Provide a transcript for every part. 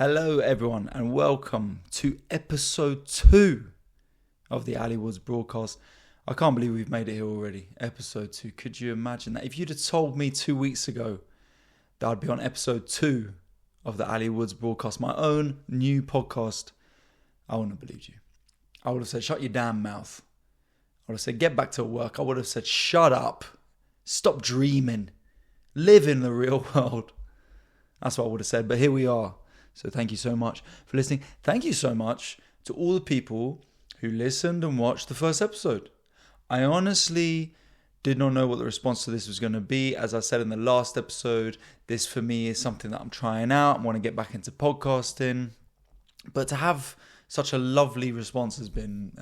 Hello everyone and welcome to episode 2 of the AWB broadcast. I can't believe we've made it here already. Episode 2. Could you imagine that? If you'd have told me 2 weeks ago that I'd be on episode 2 of the AWB broadcast, my own new podcast, I wouldn't have believed you. I would have said, shut your damn mouth. I would have said, get back to work. I would have said, shut up. Stop dreaming. Live in the real world. That's what I would have said. But here we are. So thank you so much for listening. Thank you so much to all the people who listened and watched the first episode. I honestly did not know what the response to this was going to be. As I said in the last episode, this for me is something that I'm trying out. I want to get back into podcasting. But to have such a lovely response has been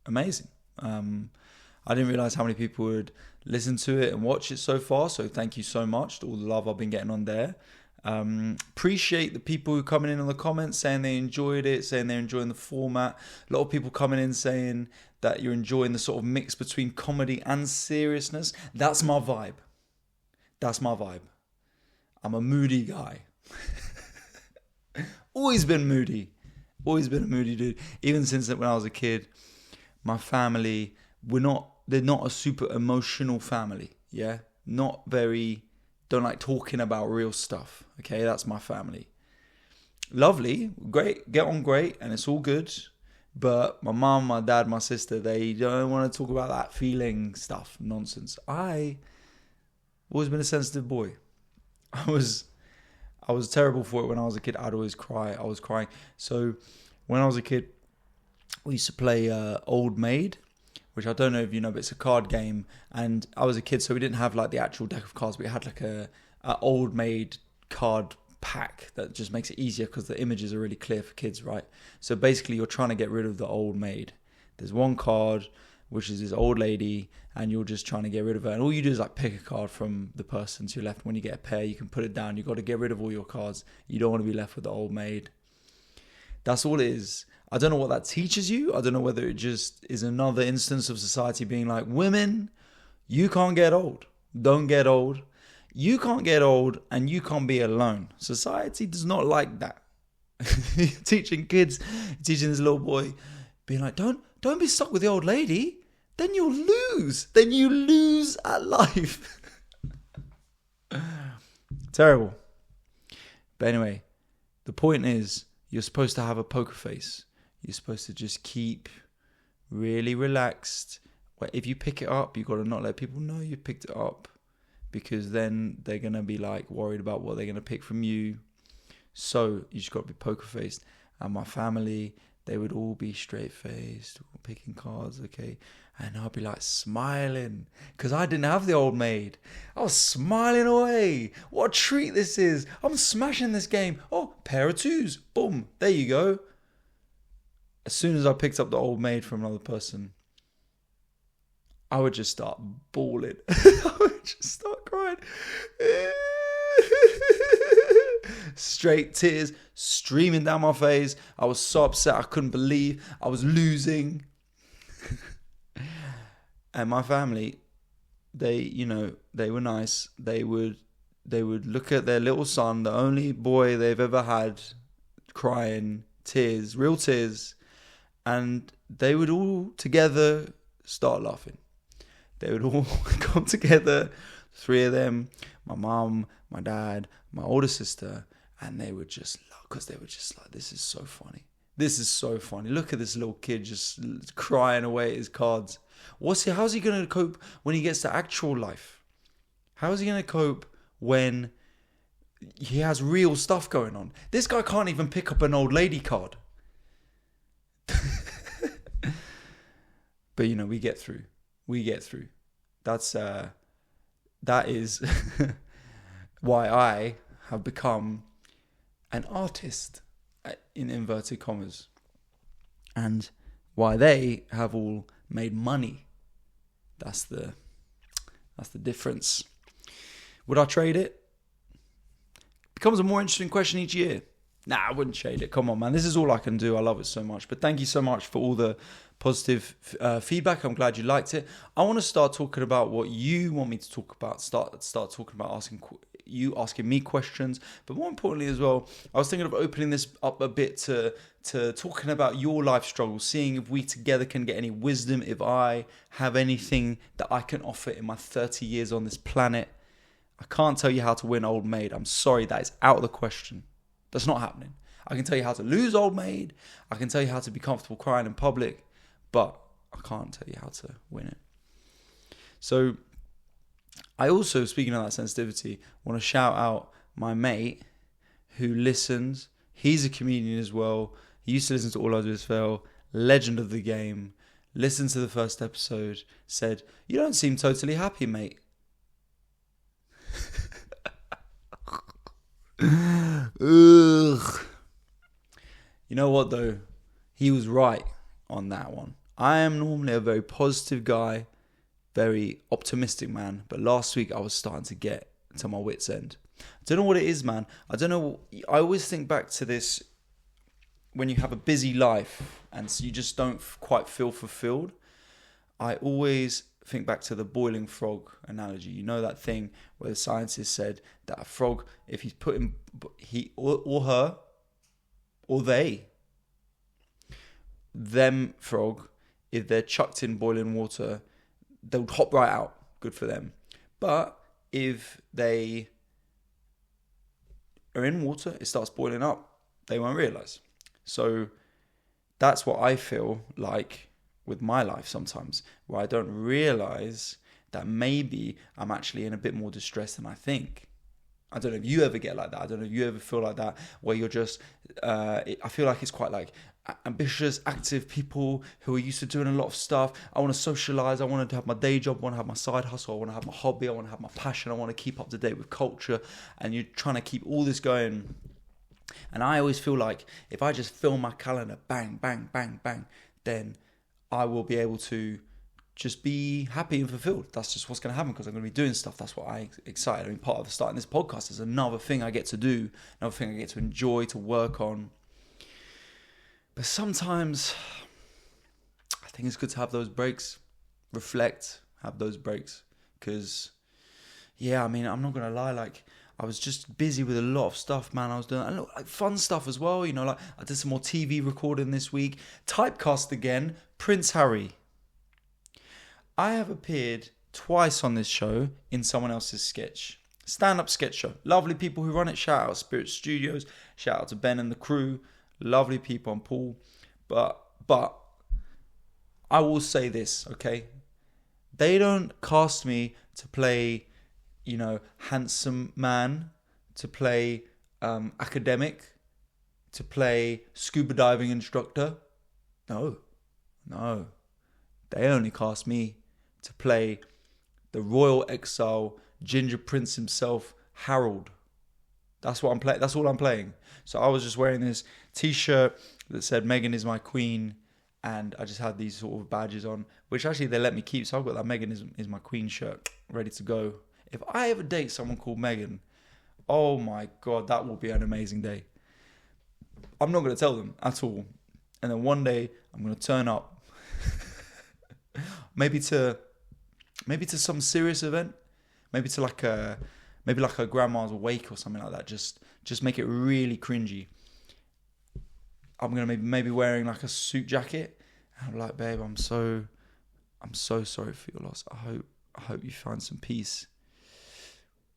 amazing. I didn't realize how many people would listen to it and watch it so far. So thank you so much to all the love I've been getting on there. Appreciate the people who coming in on the comments saying they enjoyed it, saying they're enjoying the format. A lot of people coming in saying that you're enjoying the sort of mix between comedy and seriousness. That's my vibe. I'm a moody guy. Always been moody. Always been a moody dude. Even since when I was a kid, my family, they're not a super emotional family. Yeah. Don't like talking about real stuff. Okay, that's my family. Lovely, great, get on great, and it's all good. But my mum, my dad, my sister, they don't want to talk about that feeling stuff, nonsense. I always been a sensitive boy. I was terrible for it when I was a kid. I'd always cry. I was crying. So when I was a kid, we used to play Old Maid, which I don't know if you know, but it's a card game. And I was a kid, so we didn't have like the actual deck of cards. We had like a Old Maid card pack that just makes it easier because the images are really clear for kids, right? So basically, you're trying to get rid of the Old Maid. There's one card, which is this old lady, and you're just trying to get rid of her. And all you do is like pick a card from the person to your left. When you get a pair, you can put it down. You've got to get rid of all your cards. You don't want to be left with the Old Maid. That's all it is. I don't know what that teaches you. I don't know whether it just is another instance of society being like, women, you can't get old. Don't get old. You can't get old and you can't be alone. Society does not like that. Teaching this little boy, being like, don't be stuck with the old lady. Then you'll lose. Then you lose at life. Terrible. But anyway, the point is, you're supposed to have a poker face. You're supposed to just keep really relaxed. If you pick it up, you've got to not let people know you picked it up, because then they're going to be like worried about what they're going to pick from you. So you just got to be poker faced. And my family, they would all be straight faced, picking cards, okay? And I'd be like smiling because I didn't have the Old Maid. I was smiling away. What a treat this is. I'm smashing this game. Oh, pair of twos. Boom. There you go. As soon as I picked up the Old Maid from another person, I would just start bawling. I would just start crying. Straight tears streaming down my face. I was so upset. I couldn't believe I was losing. And my family, they were nice. They would look at their little son, the only boy they've ever had, crying, tears, real tears, and they would all together start laughing. They would all come together, 3 of them, my mum, my dad, my older sister, and they would just laugh because they were just like, this is so funny. This is so funny. Look at this little kid just crying away at how's he going to cope when he gets to actual life? How is he going to cope when he has real stuff going on? This guy can't even pick up an old lady card. But we get through. That is why I have become an artist, in inverted commas, and why they have all made money. That's the difference. Would I trade it? Becomes a more interesting question each year. Nah, I wouldn't trade it. Come on, man. This is all I can do. I love it so much. But thank you so much for all the positive feedback. I'm glad you liked it. I want to start talking about what you want me to talk about. Start talking about asking you asking me questions. But more importantly as well, I was thinking of opening this up a bit to talking about your life struggles, seeing if we together can get any wisdom, if I have anything that I can offer in my 30 years on this planet. I can't tell you how to win Old Maid. I'm sorry, that is out of the question. That's not happening. I can tell you how to lose Old Maid. I can tell you how to be comfortable crying in public, but I can't tell you how to win it. So I also, speaking of that sensitivity, want to shout out my mate who listens. He's a comedian as well. He used to listen to All I Do Is Fail, legend of the game. Listened to the first episode, said, "You don't seem totally happy, mate." Ugh. You know what though? He was right on that one. I am normally a very positive guy, very optimistic man, but last week I was starting to get to my wit's end. I don't know what it is, man. I don't know. I always think back to this when you have a busy life and so you just don't quite feel fulfilled. I always think back to the boiling frog analogy. You know that thing where the scientist said that a frog, if he's put in, he or her, or they, them frog, if they're chucked in boiling water, they'll hop right out. Good for them. But if they are in water, it starts boiling up, they won't realise. So that's what I feel like with my life sometimes, where I don't realise that maybe I'm actually in a bit more distress than I think. I don't know if you ever get like that. I don't know if you ever feel like that, where you're just, I feel like it's quite like ambitious, active people who are used to doing a lot of stuff. I want to socialise. I want to have my day job. I want to have my side hustle. I want to have my hobby. I want to have my passion. I want to keep up to date with culture. And you're trying to keep all this going. And I always feel like if I just fill my calendar, bang, bang, bang, bang, then I will be able to just be happy and fulfilled. That's just what's going to happen because I'm going to be doing stuff. That's what I'm excited. I mean, part of starting this podcast is another thing I get to do, another thing I get to enjoy, to work on. But sometimes I think it's good to have those breaks, reflect, have those breaks. Because, yeah, I mean, I'm not going to lie, like, I was just busy with a lot of stuff, man. I was doing like fun stuff as well, you know, like I did some more TV recording this week. Typecast again, Prince Harry. I have appeared twice on this show in someone else's sketch. Stand-up sketch show. Lovely people who run it. Shout out Spirit Studios. Shout out to Ben and the crew. Lovely people and Paul. But I will say this, okay? They don't cast me to play, you know, handsome man, to play academic, to play scuba diving instructor. No. They only cast me to play the royal exile, Ginger Prince himself, Harold. That's what I'm playing. That's all I'm playing. So I was just wearing this t-shirt that said "Meghan is my queen," and I just had these sort of badges on, which actually they let me keep. So I've got that "Meghan is my queen" shirt ready to go. If I ever date someone called Meghan, oh my God, that will be an amazing day. I'm not going to tell them at all. And then one day I'm going to turn up, maybe to some serious event, maybe like a grandma's wake or something like that. Just make it really cringy. I'm going to maybe wearing like a suit jacket. And I'm like, babe, I'm so sorry for your loss. I hope you find some peace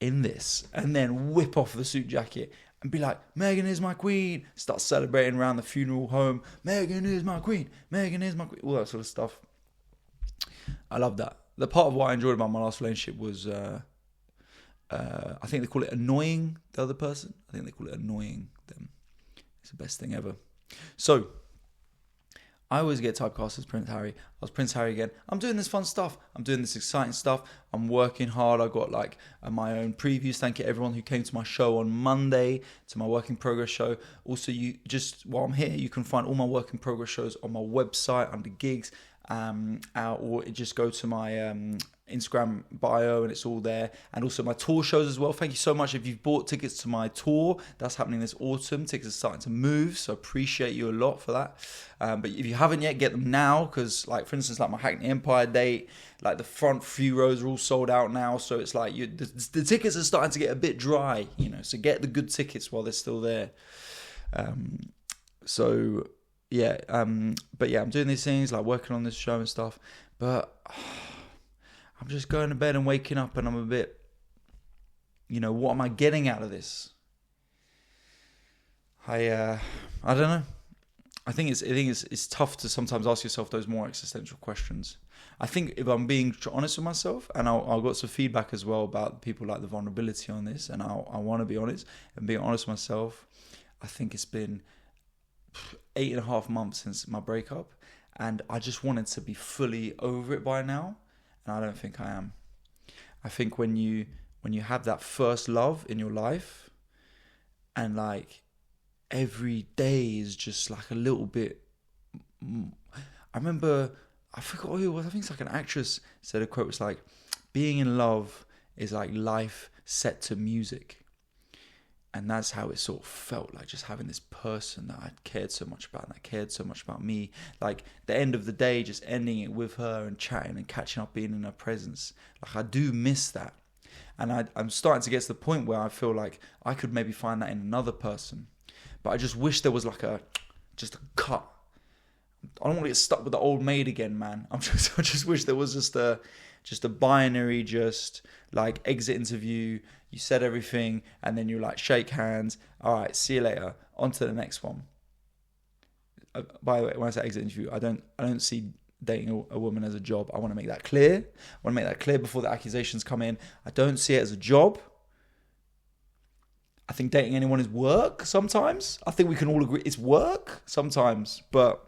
in this. And then whip off the suit jacket and be like, "Meghan is my queen." Start celebrating around the funeral home. "Meghan is my queen. Meghan is my queen." All that sort of stuff. I love that. The part of what I enjoyed about my last relationship was, I think they call it annoying the other person. I think they call it annoying them. It's the best thing ever. So, I always get typecast as Prince Harry. I was Prince Harry again. I'm doing this fun stuff. I'm doing this exciting stuff. I'm working hard. I got like my own previews. Thank you everyone who came to my show on Monday, to my work in progress show. Also, you just while I'm here, you can find all my work in progress shows on my website under gigs. Or just go to my Instagram bio, and it's all there. And also my tour shows as well. Thank you so much if you've bought tickets to my tour. That's happening this autumn. Tickets are starting to move, so appreciate you a lot for that. But if you haven't yet, get them now, because like, for instance, like my Hackney Empire date, like the front few rows are all sold out now. So it's like the tickets are starting to get a bit dry, you know, so get the good tickets while they're still there. But yeah, I'm doing these things, like working on this show and stuff, but I'm just going to bed and waking up and I'm a bit, you know, what am I getting out of this? I don't know. I think it's tough to sometimes ask yourself those more existential questions. I think if I'm being honest with myself, and I got some feedback as well about people like the vulnerability on this, and I want to be honest and being honest with myself. I think it's been 8.5 months since my breakup, and I just wanted to be fully over it by now. And I don't think I am. I think when you have that first love in your life, and like every day is just like a little bit. I remember, I forgot who it was. I think it's like an actress said a quote. It's like, being in love is like life set to music. And that's how it sort of felt, like just having this person that I cared so much about, and that cared so much about me. Like the end of the day, just ending it with her and chatting and catching up, being in her presence. Like I do miss that. And I'm starting to get to the point where I feel like I could maybe find that in another person. But I just wish there was like just a cut. I don't want to get stuck with the old maid again, man. I just wish there was just a binary, just like exit interview. You said everything, and then you like shake hands. All right, see you later. On to the next one. By the way, when I say exit interview, I don't see dating a woman as a job. I want to make that clear. I want to make that clear before the accusations come in. I don't see it as a job. I think dating anyone is work sometimes. I think we can all agree it's work sometimes, but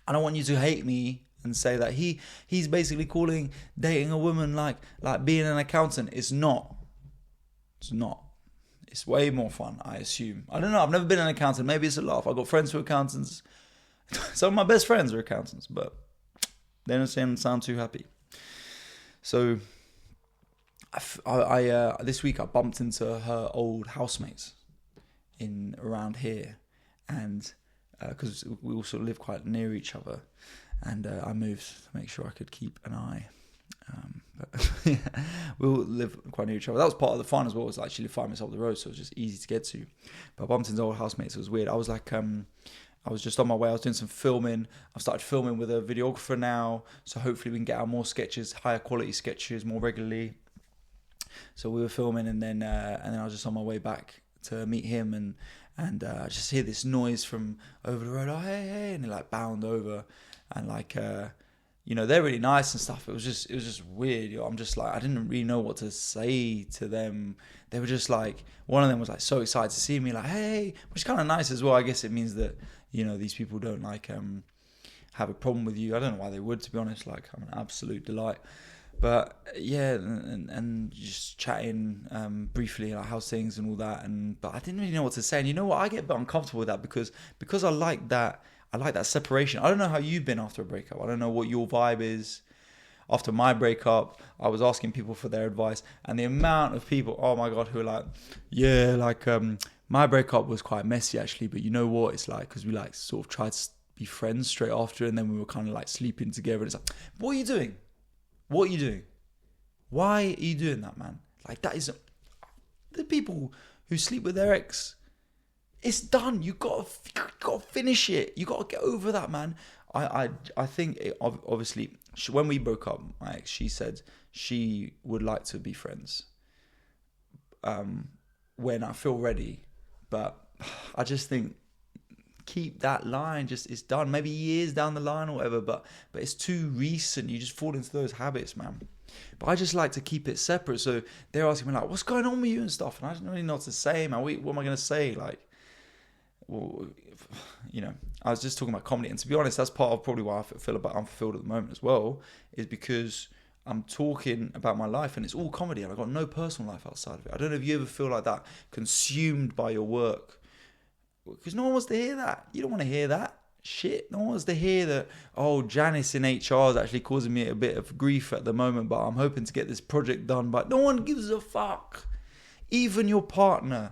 I don't want you to hate me and say that he's basically calling dating a woman like being an accountant. It's not. It's not. It's way more fun, I assume. I don't know. I've never been an accountant. Maybe it's a laugh. I've got friends who are accountants. Some of my best friends are accountants, but they don't sound too happy. So I this week I bumped into her old housemates around here, and because we all sort of live quite near each other, and I moved to make sure I could keep an eye. But yeah, we all live quite near each other. That was part of the fun as well. Was actually 5 minutes up the road, so it was just easy to get to. But I bumped into old housemates. It was weird. I was like, I was just on my way. I was doing some filming. I've started filming with a videographer now, so hopefully we can get out more sketches, higher quality sketches, more regularly. So we were filming, and then I was just on my way back to meet him, and I just hear this noise from over the road. Oh, hey, and they like bound over, and like. You know, they're really nice and stuff. It was just weird. You know, I'm just like, I didn't really know what to say to them. They were just like, one of them was like so excited to see me, like, hey, which is kind of nice as well. I guess it means that, you know, these people don't like have a problem with you. I don't know why they would, to be honest. Like, I'm an absolute delight. But yeah, and just chatting briefly, like how's things and all that. But I didn't really know what to say. And you know what? I get a bit uncomfortable with that because I like that. I like that separation. I don't know how you've been after a breakup. I don't know what your vibe is. After my breakup, I was asking people for their advice, and the amount of people, oh my God, who are like, yeah, like my breakup was quite messy actually, but you know what it's like, because we like sort of tried to be friends straight after, and then we were kind of like sleeping together. And it's like, what are you doing? What are you doing? Why are you doing that, man? Like that is the people who sleep with their ex. It's done. You got to finish it. You got to get over that, man. I think obviously when we broke up, my ex, she said she would like to be friends when I feel ready. But I just think keep that line. Just it's done. Maybe years down the line or whatever. But it's too recent. You just fall into those habits, man. But I just like to keep it separate. So they're asking me like, "What's going on with you and stuff?" And I don't really know what to say, man. What am I gonna say? Like. Well, you know, I was just talking about comedy, and to be honest, that's part of probably why I feel about unfulfilled at the moment as well, is because I'm talking about my life and it's all comedy and I've got no personal life outside of it. I don't know if you ever feel like that, consumed by your work, because no one wants to hear that. You don't want to hear that. shit. No one wants to hear that, oh, Janice in HR is actually causing me a bit of grief at the moment, but I'm hoping to get this project done. But no one gives a fuck. Even your partner,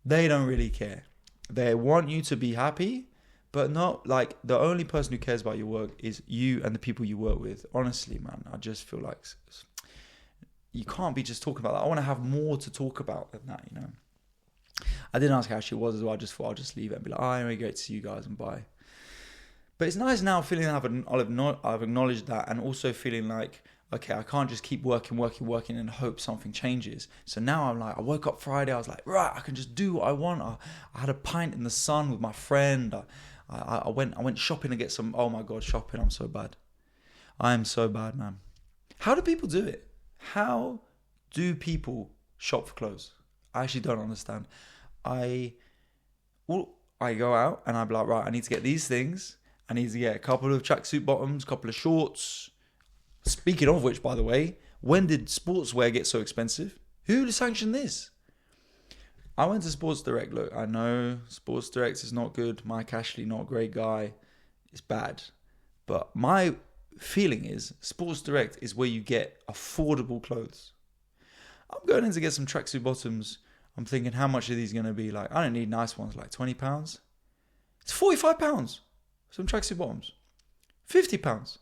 they don't really care. They want you to be happy, but not like the only person who cares about your work is you and the people you work with. Honestly, man, I just feel like you can't be just talking about that. I want to have more to talk about than that, you know. I didn't ask how she was as well. I just thought I'll just leave it and be like, oh, anyway, great to see you guys and bye. But it's nice now feeling I've acknowledged that, and also feeling like, okay, I can't just keep working and hope something changes. So now I'm like, I woke up Friday, I was like, right, I can just do what I want. I had a pint in the sun with my friend. I went shopping to get some, oh my God, shopping. I'm so bad. I am so bad, man. How do people do it? How do people shop for clothes? I actually don't understand. I go out and I'm like, right, I need to get these things. I need to get a couple of tracksuit bottoms, a couple of shorts. Speaking of which, by the way, when did sportswear get so expensive? Who sanctioned this? I went to Sports Direct. Look, I know Sports Direct is not good. Mike Ashley, not a great guy. It's bad. But my feeling is Sports Direct is where you get affordable clothes. I'm going in to get some tracksuit bottoms. I'm thinking, how much are these going to be? Like, I don't need nice ones, like £20. It's £45. Some tracksuit bottoms. £50.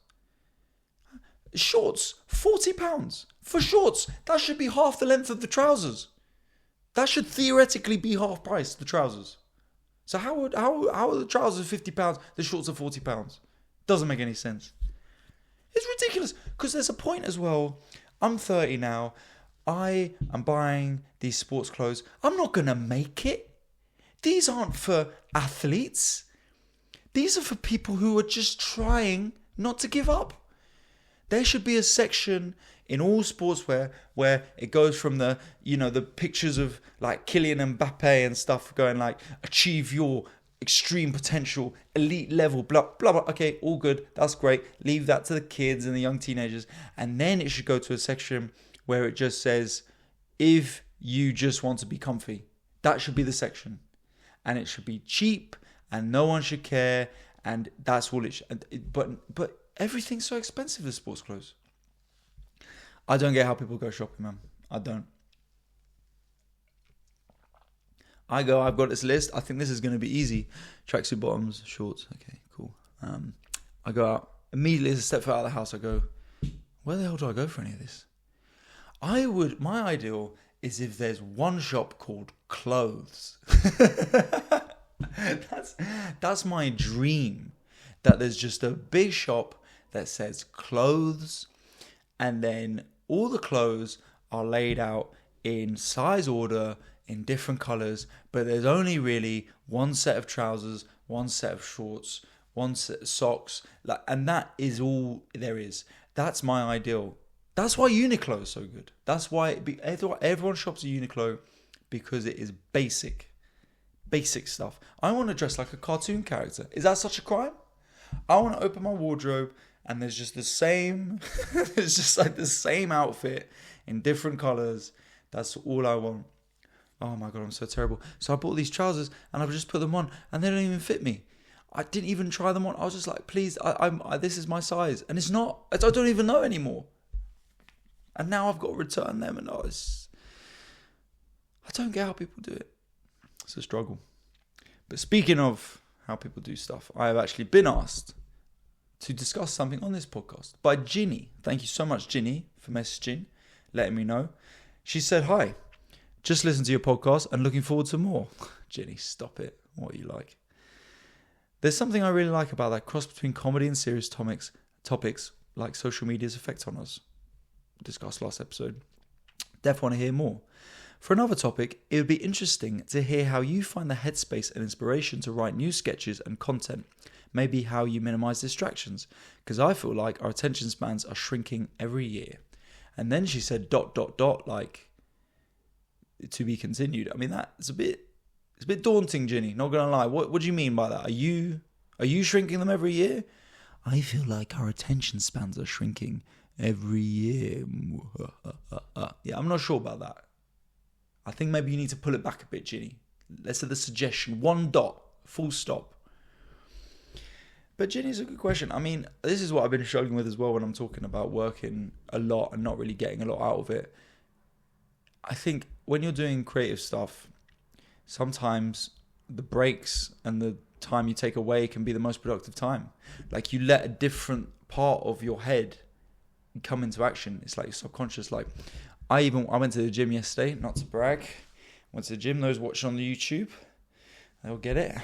Shorts, £40. For shorts, that should be half the length of the trousers. That should theoretically be half price, the trousers. So how are the trousers £50? The shorts are £40? Doesn't make any sense. It's ridiculous. Because there's a point as well. I'm 30 now. I am buying these sports clothes. I'm not going to make it. These aren't for athletes. These are for people who are just trying not to give up. There should be a section in all sportswear where it goes from the pictures of like Kylian Mbappe and stuff going like, achieve your extreme potential, elite level, blah, blah, blah. Okay, all good. That's great. Leave that to the kids and the young teenagers. And then it should go to a section where it just says, if you just want to be comfy. That should be the section. And it should be cheap and no one should care. And that's all it should. But everything's so expensive as sports clothes. I don't get how people go shopping, man. I don't. I've got this list. I think this is going to be easy. Tracksuit bottoms, shorts. Okay, cool. I go out. Immediately as I step out of the house, I go, where the hell do I go for any of this? My ideal is if there's one shop called clothes. That's my dream. That there's just a big shop that says clothes, and then all the clothes are laid out in size order, in different colors, but there's only really one set of trousers, one set of shorts, one set of socks, and that is all there is. That's my ideal. That's why Uniqlo is so good. That's why everyone shops at Uniqlo, because it is basic stuff. I want to dress like a cartoon character. Is that such a crime? I want to open my wardrobe and there's just the same, it's just like the same outfit in different colors. That's all I want. Oh my God, I'm so terrible. So I bought these trousers and I've just put them on and they don't even fit me. I didn't even try them on. I was just like, please, this is my size. And it's not, I don't even know anymore. And now I've got to return them and I don't get how people do it. It's a struggle. But speaking of how people do stuff, I have actually been asked to discuss something on this podcast by Ginny. Thank you so much, Ginny, for messaging, letting me know. She said, hi, just listened to your podcast and looking forward to more. Ginny, stop it. What are you like? There's something I really like about that cross between comedy and serious topics like social media's effect on us. Discussed last episode. Definitely want to hear more. For another topic, it would be interesting to hear how you find the headspace and inspiration to write new sketches and content. Maybe how you minimize distractions, because I feel like our attention spans are shrinking every year. And then she said ... like to be continued. I mean, it's a bit daunting, Ginny, not gonna lie. What do you mean by that? Are you shrinking them every year? I feel like our attention spans are shrinking every year. Yeah, I'm not sure about that. I think maybe you need to pull it back a bit, Ginny. Let's say the suggestion, 1 dot, full stop. But Ginny's a good question. I mean, this is what I've been struggling with as well when I'm talking about working a lot and not really getting a lot out of it. I think when you're doing creative stuff, sometimes the breaks and the time you take away can be the most productive time. Like you let a different part of your head come into action. It's like subconscious. Like I went to the gym yesterday, not to brag. Went to the gym. Those watching on the YouTube, they'll get it.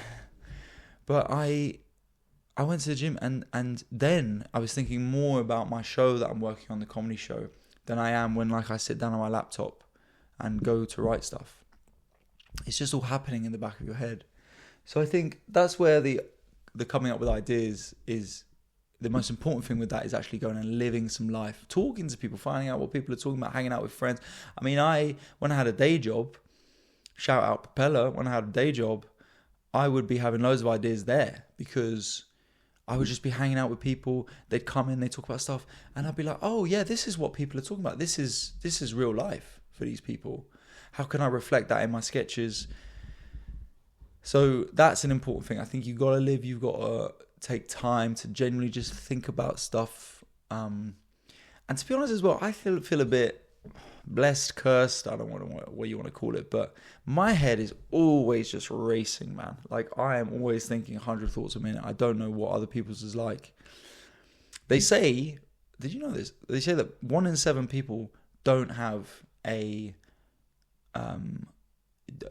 But I went to the gym and then I was thinking more about my show that I'm working on, the comedy show, than I am when like I sit down on my laptop and go to write stuff. It's just all happening in the back of your head. So I think that's where the coming up with ideas is the most important thing with that, is actually going and living some life, talking to people, finding out what people are talking about, hanging out with friends. I mean, when I had a day job, shout out Propeller, when I had a day job, I would be having loads of ideas there because I would just be hanging out with people. They'd come in, they'd talk about stuff, and I'd be like, oh yeah, this is what people are talking about. This is real life for these people. How can I reflect that in my sketches? So that's an important thing. I think you've got to live, you've got to take time to genuinely just think about stuff. And to be honest as well, I feel a bit blessed, cursed, I don't know what you want to call it, but my head is always just racing, man. Like I am always thinking 100 thoughts a minute. I don't know what other people's is like. They say, did you know this? They say that 1 in 7 people don't have a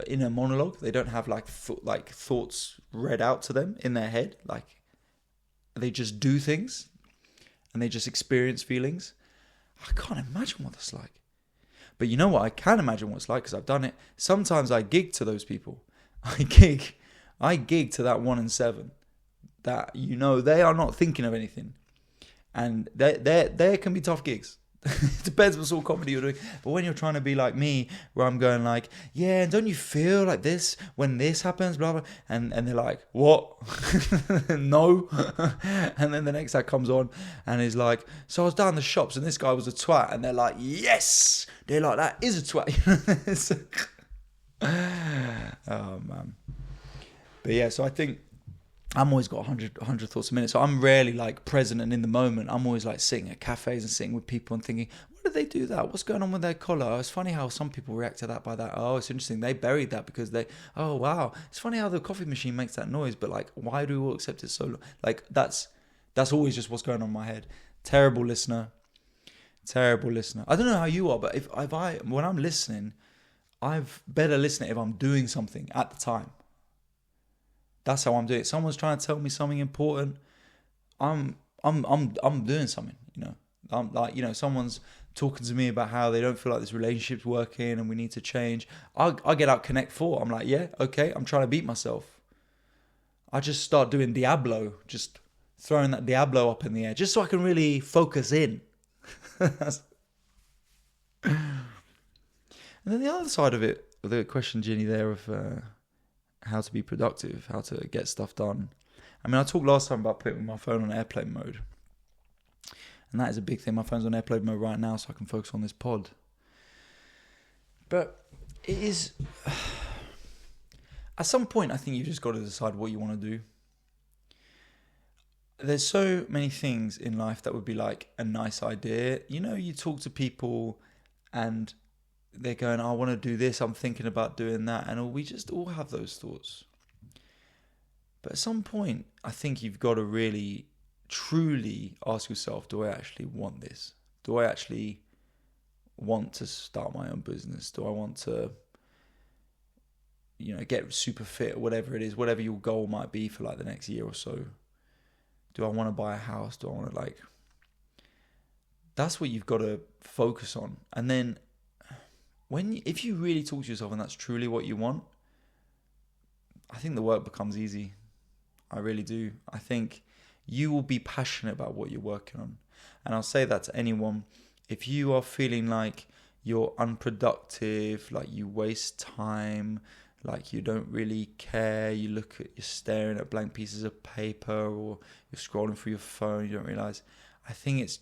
inner monologue. They don't have like thoughts read out to them in their head. Like they just do things and they just experience feelings. I can't imagine what that's like. But you know what? I can imagine what it's like because I've done it. Sometimes I gig to those people. I gig to that 1 in 7 that, you know, they are not thinking of anything. And there can be tough gigs. It depends what sort of comedy you're doing. But when you're trying to be like me, where I'm going like, yeah, and don't you feel like this when this happens, blah, blah. And they're like, what? No. And then the next act comes on and he's like, so I was down the shops and this guy was a twat. And they're like, yes. They're like, that is a twat. Oh, man. But yeah, so I think I'm always got 100 thoughts a minute. So I'm rarely like present and in the moment. I'm always like sitting at cafes and sitting with people and thinking, why did they do that? What's going on with their collar? Oh, it's funny how some people react to that by that. Oh, it's interesting. They buried that because oh, wow. It's funny how the coffee machine makes that noise, but like, why do we all accept it so long? Like that's always just what's going on in my head. Terrible listener. I don't know how you are, but when I'm listening, I've better listen if I'm doing something at the time. That's how I'm doing it. Someone's trying to tell me something important. I'm doing something, you know. I'm like, you know, someone's talking to me about how they don't feel like this relationship's working and we need to change. I get out Connect 4. I'm like, yeah, okay. I'm trying to beat myself. I just start doing Diablo, just throwing that Diablo up in the air, just so I can really focus in. And then the other side of it, the question, Ginny, there of how to be productive, how to get stuff done. I mean, I talked last time about putting my phone on airplane mode. And that is a big thing. My phone's on airplane mode right now so I can focus on this pod. But it is... At some point, I think you've just got to decide what you want to do. There's so many things in life that would be like a nice idea. You know, you talk to people and they're going, I want to do this, I'm thinking about doing that, and we just all have those thoughts. But at some point, I think you've got to really, truly ask yourself, do I actually want this? Do I actually want to start my own business? Do I want to, you know, get super fit or whatever it is, whatever your goal might be for like the next year or so? Do I want to buy a house? Do I want to like... That's what you've got to focus on. And then if you really talk to yourself and that's truly what you want, I think the work becomes easy. I really do. I think you will be passionate about what you're working on. And I'll say that to anyone. If you are feeling like you're unproductive, like you waste time, like you don't really care, you're staring at blank pieces of paper or you're scrolling through your phone, you don't realize. I think it's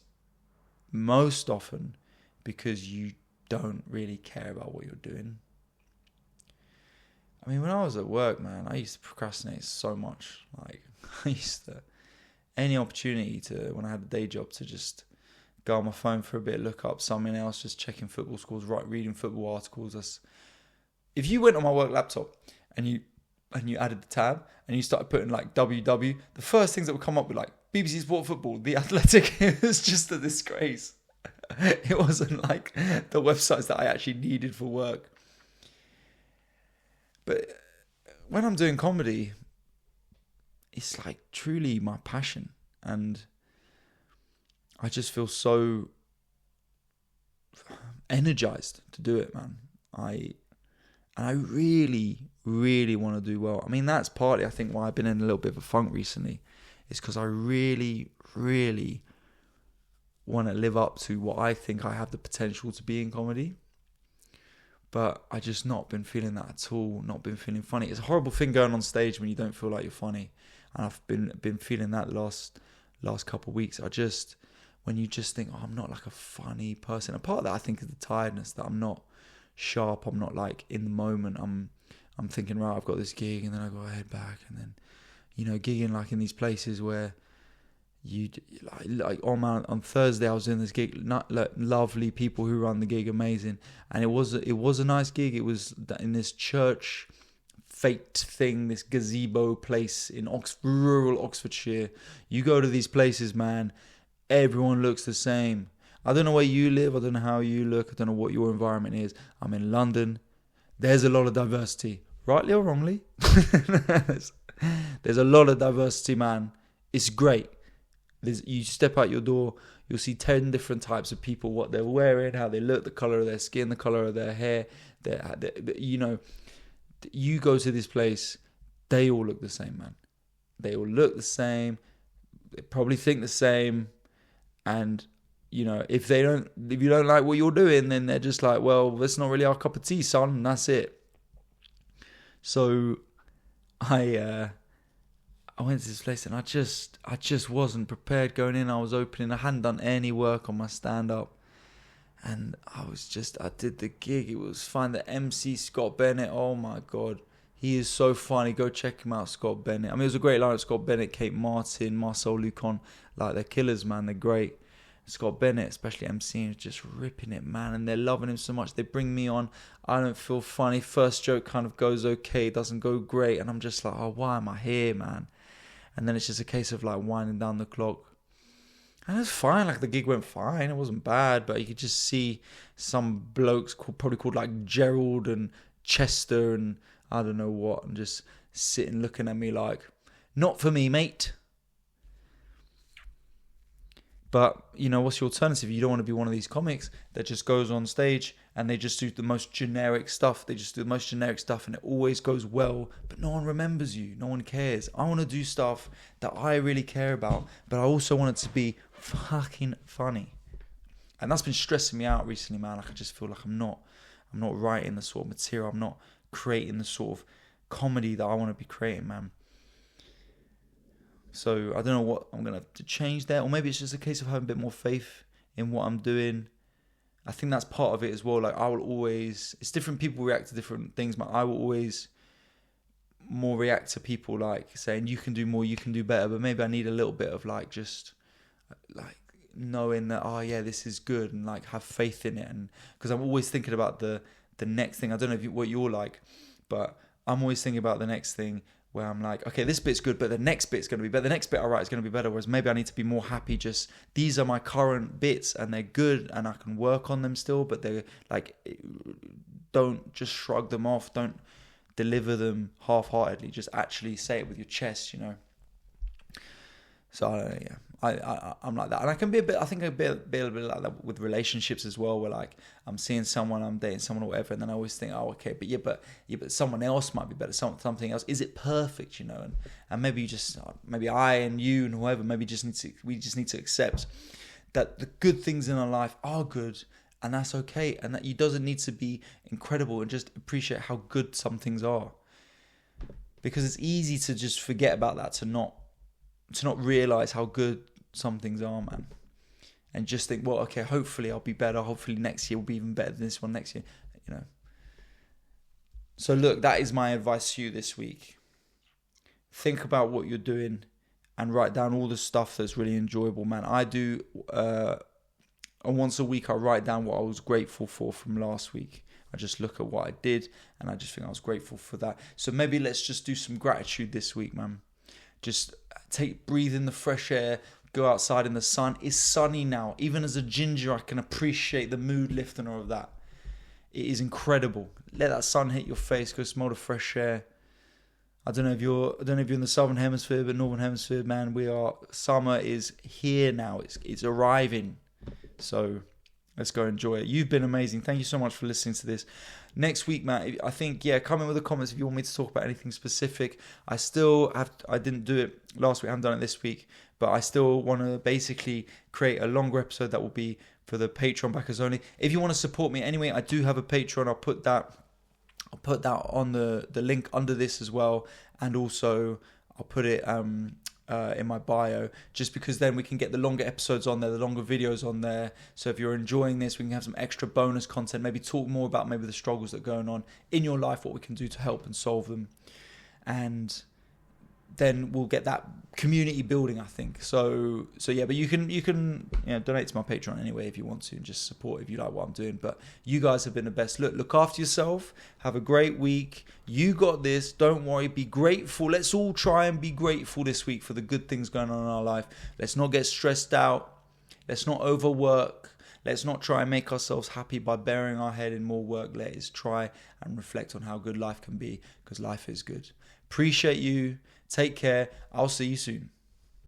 most often because you don't really care about what you're doing. I mean, when I was at work, man, I used to procrastinate so much. Like, I used to any opportunity to, when I had a day job, to just go on my phone for a bit, look up something else, just checking football scores, reading football articles. If you went on my work laptop and you added the tab and you started putting like WW, the first things that would come up were like BBC Sport Football, The Athletic. It was just a disgrace. It wasn't like the websites that I actually needed for work. But when I'm doing comedy, it's like truly my passion, and I just feel so energized to do it, man. I really, really want to do well. I mean, that's partly, I think, why I've been in a little bit of a funk recently. Is because I really, really want to live up to what I think I have the potential to be in comedy. But I just not been feeling that at all. Not been feeling funny. It's a horrible thing going on stage when you don't feel like you're funny. And I've been feeling that the last couple of weeks. When you just think, oh, I'm not like a funny person. A part of that, I think, is the tiredness, that I'm not sharp. I'm not like in the moment. I'm thinking, right, I've got this gig, and then I got to head back, and then, gigging like in these places where you like on Thursday I was in this gig, lovely people who run the gig, amazing, and it was a nice gig. It was in this church fate thing, this gazebo place in rural Oxfordshire. You go to these places, man, everyone looks the same. I don't know where you live, I don't know how you look, I don't know what your environment is. I'm in London. There's a lot of diversity, rightly or wrongly. There's a lot of diversity, man. It's great. You step out your door, you'll see 10 different types of people, what they're wearing, how they look, the colour of their skin, the colour of their hair. You go to this place, they all look the same, man. They all look the same. They probably think the same. And, if you don't like what you're doing, then they're just like, well, that's not really our cup of tea, son. And that's it. So I went to this place, and I just wasn't prepared going in. I was opening. I hadn't done any work on my stand-up. And I did the gig. It was fine. The MC, Scott Bennett, oh my God. He is so funny. Go check him out, Scott Bennett. I mean, it was a great lineup. Scott Bennett, Kate Martin, Marcel Lucon. Like, they're killers, man. They're great. Scott Bennett, especially MCing, is just ripping it, man. And they're loving him so much. They bring me on. I don't feel funny. First joke kind of goes okay. Doesn't go great. And I'm just like, oh, why am I here, man? And then it's just a case of like winding down the clock. And it was fine. Like, the gig went fine. It wasn't bad. But you could just see some blokes probably called like Gerald and Chester and I don't know what. And just sitting looking at me like, not for me, mate. But, what's your alternative? You don't want to be one of these comics that just goes on stage and they just do the most generic stuff. They just do the most generic stuff and it always goes well, but no one remembers you. No one cares. I want to do stuff that I really care about, but I also want it to be fucking funny. And that's been stressing me out recently, man. Like, I just feel like I'm not writing the sort of material. I'm not creating the sort of comedy that I want to be creating, man. So I don't know what I'm going to have to change there. Or maybe it's just a case of having a bit more faith in what I'm doing. I think that's part of it as well. Like, I will always... It's different people react to different things, but I will always more react to people like saying, you can do more, you can do better. But maybe I need a little bit of like just like knowing that, oh yeah, this is good, and like have faith in it. And because I'm always thinking about the next thing. I don't know what you're like, but I'm always thinking about the next thing where I'm like, okay, this bit's good, but the next bit's going to be better. The next bit I write is going to be better. Whereas maybe I need to be more happy. Just, these are my current bits and they're good and I can work on them still, but they're like, don't just shrug them off. Don't deliver them half-heartedly. Just actually say it with your chest, So I'm like that, and I can be a bit. I think a bit like that with relationships as well. Where like I'm seeing someone, I'm dating someone or whatever, and then I always think, oh, okay, but someone else might be better. Something else. Is it perfect? And maybe I and you and whoever we just need to accept that the good things in our life are good, and that's okay, and that you doesn't need to be incredible, and just appreciate how good some things are, because it's easy to just forget about that, to not realize how good some things are, man. And just think, well, okay, hopefully I'll be better. Hopefully next year will be even better than this one next year, So look, that is my advice to you this week. Think about what you're doing and write down all the stuff that's really enjoyable, man. I do, and once a week I write down what I was grateful for from last week. I just look at what I did and I just think I was grateful for that. So maybe let's just do some gratitude this week, man. Just breathe in the fresh air, go outside in the sun. It's sunny now. Even as a ginger, I can appreciate the mood lifter of that. It is incredible. Let that sun hit your face, go smell the fresh air. I don't know if you're in the southern hemisphere, but northern hemisphere, man, summer is here now. It's arriving. So let's go enjoy it. You've been amazing. Thank you so much for listening to this. Next week, Matt, I think, come in with the comments if you want me to talk about anything specific. I didn't do it last week. I haven't done it this week, but I still want to basically create a longer episode that will be for the Patreon backers only. If you want to support me anyway, I do have a Patreon. I'll put that on the link under this as well. And also I'll put it in my bio, just because then we can get the longer episodes on there, the longer videos on there. So if you're enjoying this, we can have some extra bonus content, maybe talk more about maybe the struggles that are going on in your life, what we can do to help and solve them. And then we'll get that community building, I think. So yeah, but you can donate to my Patreon anyway if you want to, and just support if you like what I'm doing. But you guys have been the best. Look after yourself. Have a great week. You got this. Don't worry. Be grateful. Let's all try and be grateful this week for the good things going on in our life. Let's not get stressed out. Let's not overwork. Let's not try and make ourselves happy by burying our head in more work. Let's try and reflect on how good life can be, because life is good. Appreciate you. Take care. I'll see you soon.